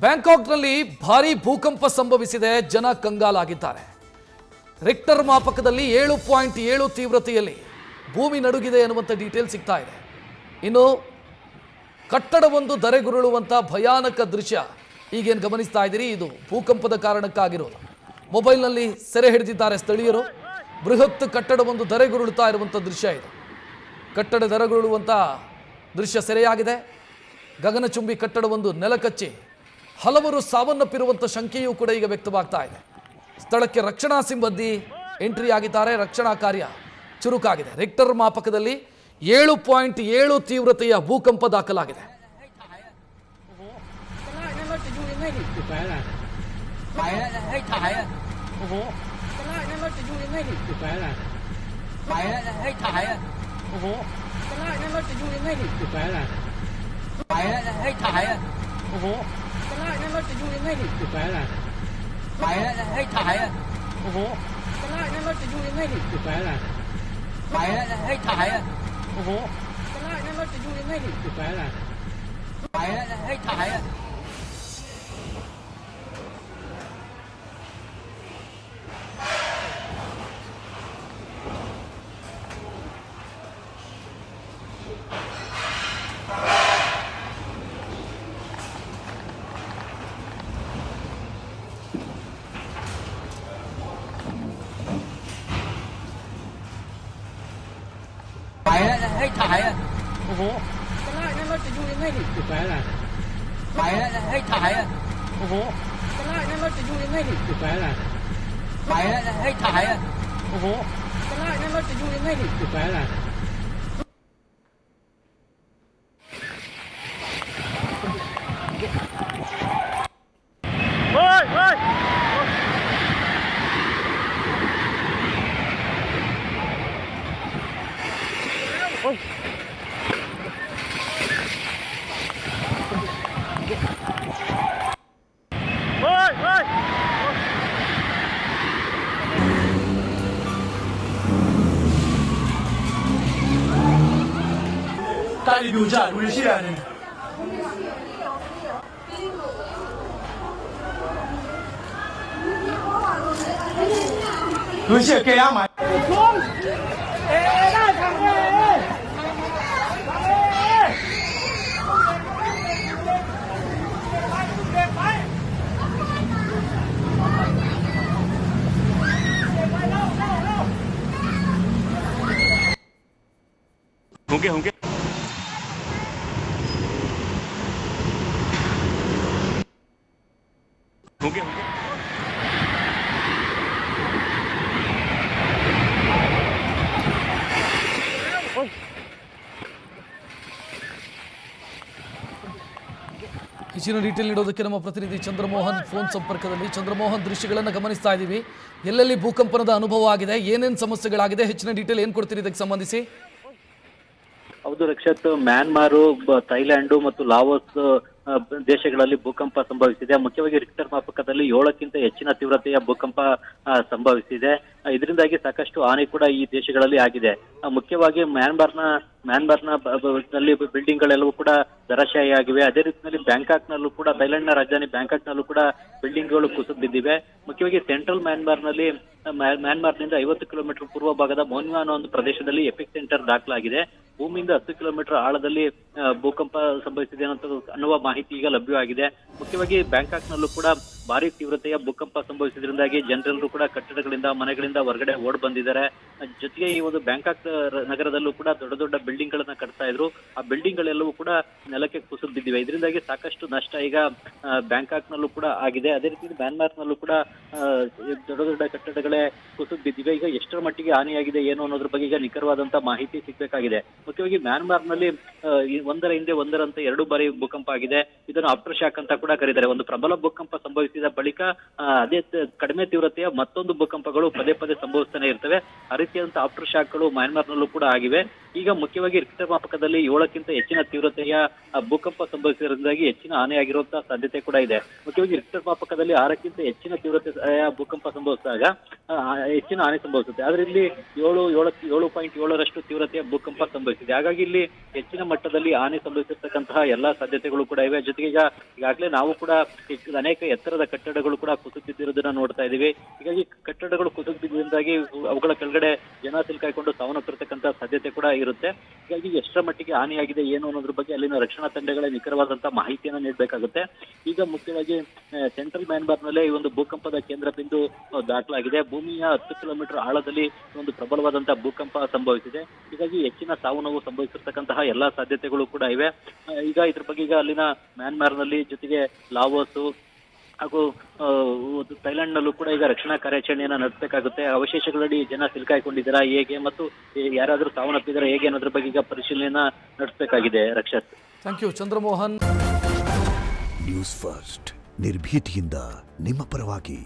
ಬ್ಯಾಂಕಾಕ್ನಲ್ಲಿ ಭಾರೀ ಭೂಕಂಪ ಸಂಭವಿಸಿದೆ. ಜನ ಕಂಗಾಲಾಗಿದ್ದಾರೆ. ರಿಕ್ಟರ್ ಮಾಪಕದಲ್ಲಿ 7.7 ತೀವ್ರತೆಯಲ್ಲಿ ಭೂಮಿ ನಡುಗಿದೆ ಎನ್ನುವಂಥ ಡೀಟೇಲ್ ಸಿಗ್ತಾ ಇದೆ. ಇನ್ನು ಕಟ್ಟಡವೊಂದು ಧರೆಗುರುಳುವಂಥ ಭಯಾನಕ ದೃಶ್ಯ ಈಗೇನು ಗಮನಿಸ್ತಾ ಇದ್ದೀರಿ, ಇದು ಭೂಕಂಪದ ಕಾರಣಕ್ಕಾಗಿರೋದು. ಮೊಬೈಲ್ನಲ್ಲಿ ಸೆರೆ ಹಿಡಿದಿದ್ದಾರೆ ಸ್ಥಳೀಯರು. ಬೃಹತ್ ಕಟ್ಟಡವೊಂದು ಧರೆಗುರುಳುತ್ತಾ ಇರುವಂಥ ದೃಶ್ಯ ಇದು. ಕಟ್ಟಡ ಧರೆಗುರುಳುವಂಥ ದೃಶ್ಯ ಸೆರೆಯಾಗಿದೆ. ಗಗನಚುಂಬಿ ಕಟ್ಟಡವೊಂದು ನೆಲಕಚ್ಚಿ ಹಲವರು ಸಾವನ್ನಪ್ಪಿರುವಂಥ ಶಂಕೆಯೂ ಕೂಡ ಈಗ ವ್ಯಕ್ತವಾಗ್ತಾ ಇದೆ. ಸ್ಥಳಕ್ಕೆ ರಕ್ಷಣಾ ಸಿಬ್ಬಂದಿ ಎಂಟ್ರಿ ಆಗಿದ್ದಾರೆ. ರಕ್ಷಣಾ ಕಾರ್ಯ ಚುರುಕಾಗಿದೆ. ರಿಕ್ಟರ್ ಮಾಪಕದಲ್ಲಿ 7.7 ತೀವ್ರತೆಯ ಭೂಕಂಪ ದಾಖಲಾಗಿದೆ.大力表战，危险的。危险，给俺买。होंगे होंगे होंगे होंगे ಹೆಚ್ಚಿನ ಡೀಟೇಲ್ ನೀಡೋದಕ್ಕೆ ನಮ್ಮ ಪ್ರತಿನಿಧಿ ಚಂದ್ರಮೋಹನ್ ಫೋನ್ ಸಂಪರ್ಕದಲ್ಲಿ. ಚಂದ್ರಮೋಹನ್, ದೃಶ್ಯಗಳನ್ನು ಗಮನಿಸ್ತಾ ಇದ್ದೀವಿ. ಎಲ್ಲೆಲ್ಲಿ ಭೂಕಂಪನದ ಅನುಭವ ಆಗಿದೆ, ಏನೇನು ಸಮಸ್ಯೆಗಳಾಗಿದೆ, ಹೆಚ್ಚಿನ ಡೀಟೇಲ್ ಏನು ಕೊಡ್ತೀರಿ ಇದಕ್ಕೆ ಸಂಬಂಧಿಸಿ? ಹೌದು ರಕ್ಷತ್, ಮ್ಯಾನ್ಮಾರು, ಥೈಲ್ಯಾಂಡ್ ಮತ್ತು ಲಾವೋಸ್ ದೇಶಗಳಲ್ಲಿ ಭೂಕಂಪ ಸಂಭವಿಸಿದೆ. ಮುಖ್ಯವಾಗಿ ರಿಕ್ಟರ್ ಮಾಪಕದಲ್ಲಿ 7ಕ್ಕಿಂತ ಹೆಚ್ಚಿನ ತೀವ್ರತೆಯ ಭೂಕಂಪ ಸಂಭವಿಸಿದೆ. ಇದರಿಂದಾಗಿ ಸಾಕಷ್ಟು ಹಾನಿ ಕೂಡ ಈ ದೇಶಗಳಲ್ಲಿ ಆಗಿದೆ. ಮುಖ್ಯವಾಗಿ ಮ್ಯಾನ್ಮಾರ್ನ ಬಿಲ್ಡಿಂಗ್ ಗಳೆಲ್ಲವೂ ಕೂಡ ಧರಾಶಾಯಿಯಾಗಿವೆ. ಅದೇ ರೀತಿಯಲ್ಲಿ ಬ್ಯಾಂಕಾಕ್ನಲ್ಲೂ ಕೂಡ, ಥೈಲ್ಯಾಂಡ್ನ ರಾಜಧಾನಿ ಬ್ಯಾಂಕಾಕ್ನಲ್ಲೂ ಕೂಡ ಬಿಲ್ಡಿಂಗ್ಗಳು ಕುಸಿದು ಬಿದ್ದಿವೆ. ಮುಖ್ಯವಾಗಿ ಸೆಂಟ್ರಲ್ ಮ್ಯಾನ್ಮಾರ್ನಿಂದ 50 ಕಿಲೋಮೀಟರ್ ಪೂರ್ವ ಭಾಗದ ಮೋನ್ವಾ ಅನ್ನೋ ಒಂದು ಪ್ರದೇಶದಲ್ಲಿ ಎಪಿಕ್ ಸೆಂಟರ್ ದಾಖಲಾಗಿದೆ. ಭೂಮಿಯಿಂದ 10 ಕಿಲೋಮೀಟರ್ ಆಳದಲ್ಲಿ ಭೂಕಂಪ ಸಂಭವಿಸಿದೆ ಅನ್ನುವ ಮಾಹಿತಿ ಈಗ ಲಭ್ಯವಾಗಿದೆ. ಮುಖ್ಯವಾಗಿ ಬ್ಯಾಂಕಾಕ್ನಲ್ಲೂ ಕೂಡ ಭಾರಿ ತೀವ್ರತೆಯ ಭೂಕಂಪ ಸಂಭವಿಸಿದ್ರಿಂದಾಗಿ ಜನರೆಲ್ಲರೂ ಕೂಡ ಕಟ್ಟಡಗಳಿಂದ, ಮನೆಗಳಿಂದ ಹೊರಗಡೆ ಓಡ್ ಬಂದಿದ್ದಾರೆ. ಜೊತೆಗೆ ಈ ಒಂದು ಬ್ಯಾಂಕಾಕ್ ನಗರದಲ್ಲೂ ಕೂಡ ದೊಡ್ಡ ದೊಡ್ಡ ಬಿಲ್ಡಿಂಗ್ ಗಳನ್ನ ಕಟ್ತಾ ಇದ್ರು. ಆ ಬಿಲ್ಡಿಂಗ್ ಗಳೆಲ್ಲವೂ ಕೂಡ ನೆಲಕ್ಕೆ ಕುಸಿದು ಬಿದ್ದಿವೆ. ಇದರಿಂದಾಗಿ ಸಾಕಷ್ಟು ನಷ್ಟ ಈಗ ಬ್ಯಾಂಕಾಕ್ ನಲ್ಲೂ ಕೂಡ ಆಗಿದೆ. ಅದೇ ರೀತಿ ಮ್ಯಾನ್ಮಾರ್ನಲ್ಲೂ ಕೂಡ ದೊಡ್ಡ ದೊಡ್ಡ ಕಟ್ಟಡಗಳೇ ಕುಸಿದು ಬಿದ್ದಿವೆ. ಈಗ ಎಷ್ಟರ ಮಟ್ಟಿಗೆ ಹಾನಿಯಾಗಿದೆ ಏನು ಅನ್ನೋದ್ರ ಬಗ್ಗೆ ಈಗ ನಿಖರವಾದಂತಹ ಮಾಹಿತಿ ಸಿಗ್ಬೇಕಾಗಿದೆ. ಮುಖ್ಯವಾಗಿ ಮ್ಯಾನ್ಮಾರ್ನಲ್ಲಿ ಒಂದರ ಹಿಂದೆ ಒಂದರಂತೆ 2 ಬಾರಿ ಭೂಕಂಪ ಆಗಿದೆ. ಇದನ್ನು ಆಫ್ಟರ್ ಶಾಕ್ ಅಂತ ಕೂಡ ಕರೀತಾರೆ. ಒಂದು ಪ್ರಬಲ ಭೂಕಂಪ ಸಂಭವಿಸಿದ ಬಳಿಕ ಅದೇ ಕಡಿಮೆ ತೀವ್ರತೆಯ ಮತ್ತೊಂದು ಭೂಕಂಪಗಳು ಪದೇ ಪದೇ ಸಂಭವಿಸ್ತಾನೆ ಇರ್ತವೆ. ಆ ರೀತಿಯಾದಂತಹ ಆಫ್ಟರ್ ಶಾಕ್ಗಳು ಮ್ಯಾನ್ಮಾರ್ನಲ್ಲೂ ಕೂಡ ಆಗಿವೆ. ಈಗ ಮುಖ್ಯವಾಗಿ ರಿಕ್ಟರ್ ಮಾಪಕದಲ್ಲಿ 7ಕ್ಕಿಂತ ಹೆಚ್ಚಿನ ತೀವ್ರತೆಯ ಭೂಕಂಪ ಸಂಭವಿಸಿರೋದ್ರಿಂದಾಗಿ ಹೆಚ್ಚಿನ ಹಾನಿಯಾಗಿರುವಂತಹ ಸಾಧ್ಯತೆ ಸಾಧ್ಯತೆ ಕೂಡ ಇದೆ. ಮುಖ್ಯವಾಗಿ ರಿಕ್ಟರ್ ಮಾಪಕದಲ್ಲಿ 6ಕ್ಕಿಂತ ಹೆಚ್ಚಿನ ತೀವ್ರತೆಯ ಭೂಕಂಪ ಸಂಭವಿಸಿದಾಗ ಹೆಚ್ಚಿನ ಹಾನಿ ಸಂಭವಿಸುತ್ತೆ. ಆದ್ರೆ ಇಲ್ಲಿ 7.7ರಷ್ಟು ತೀವ್ರತೆಯ ಭೂಕಂಪ ಸಂಭವಿಸಿದೆ. ಹಾಗಾಗಿ ಇಲ್ಲಿ ಹೆಚ್ಚಿನ ಮಟ್ಟದಲ್ಲಿ ಹಾನಿ ಸಂಭವಿಸಿರ್ತಕ್ಕಂತಹ ಎಲ್ಲಾ ಸಾಧ್ಯತೆಗಳು ಕೂಡ ಇವೆ. ಜೊತೆಗೆ ಈಗಾಗಲೇ ನಾವು ಕೂಡ ಅನೇಕ ಎತ್ತರದ ಕಟ್ಟಡಗಳು ಕೂಡ ಕುಸಿದಿರೋದನ್ನ ನೋಡ್ತಾ ಇದೀವಿ. ಹೀಗಾಗಿ ಕಟ್ಟಡಗಳು ಕುಸಿದಿದ್ದರಿಂದಾಗಿ ಅವುಗಳ ಕೆಳಗಡೆ ಜನ ಸಿಲುಕಾಯ್ಕೊಂಡು ಸಾವನ್ನಪ್ಪಿರ್ತಕ್ಕಂಥ ಸಾಧ್ಯತೆ ಕೂಡ ಇರುತ್ತೆ. ಹೀಗಾಗಿ ಎಷ್ಟರ ಮಟ್ಟಿಗೆ ಹಾನಿಯಾಗಿದೆ ಏನು ಅನ್ನೋದ್ರ ಬಗ್ಗೆ ಅಲ್ಲಿನ ರಕ್ಷಣಾ ತಂಡಗಳ ನಿಖರವಾದಂತಹ ಮಾಹಿತಿಯನ್ನು ನೀಡಬೇಕಾಗುತ್ತೆ. ಈಗ ಮುಖ್ಯವಾಗಿ ಸೆಂಟ್ರಲ್ ಮ್ಯಾನ್ಮಾರ್ನಲ್ಲೇ ಈ ಒಂದು ಭೂಕಂಪದ ಕೇಂದ್ರ ಬಿಂದು ದಾಖಲಾಗಿದೆ. ಭೂಮಿಯ 10 ಕಿಲೋಮೀಟರ್ ಆಳದಲ್ಲಿ ಒಂದು ಪ್ರಬಲವಾದಂತಹ ಭೂಕಂಪ ಸಂಭವಿಸಿದೆ. ಹೀಗಾಗಿ ಹೆಚ್ಚಿನ ಸಾವು ನೋವು ಸಂಭವಿಸಿರ್ತಕ್ಕಂತಹ ಎಲ್ಲಾ ಸಾಧ್ಯತೆಗಳು ಕೂಡ ಇವೆ. ಈಗ ಇದ್ರ ಬಗ್ಗೆ ಈಗ ಅಲ್ಲಿನ ಮ್ಯಾನ್ಮಾರ್ನಲ್ಲಿ ಜೊತೆಗೆ ಲಾವೋಸ್ ಹಾಗೂ ಥೈಲ್ಯಾಂಡ್ ನಲ್ಲೂ ಕೂಡ ಈಗ ರಕ್ಷಣಾ ಕಾರ್ಯಾಚರಣೆಯನ್ನ ನಡೆಸಬೇಕಾಗುತ್ತೆ. ಅವಶೇಷಗಳಡಿ ಜನ ಸಿಲುಕಾಯ್ಕೊಂಡಿದ್ದೀರಾ ಹೇಗೆ ಮತ್ತು ಯಾರಾದ್ರೂ ಸಾವನ್ನಪ್ಪಿದಾರಾ ಹೇಗೆ ಅನ್ನೋದ್ರ ಬಗ್ಗೆ ಈಗ ಪರಿಶೀಲನೆಯನ್ನ ನಡೆಸಬೇಕಾಗಿದೆ. Rakshath, thank you Chandramohan. News First ನಿರ್ಭೀತಿಯಿಂದ ನಿಮ್ಮ ಪರವಾಗಿ.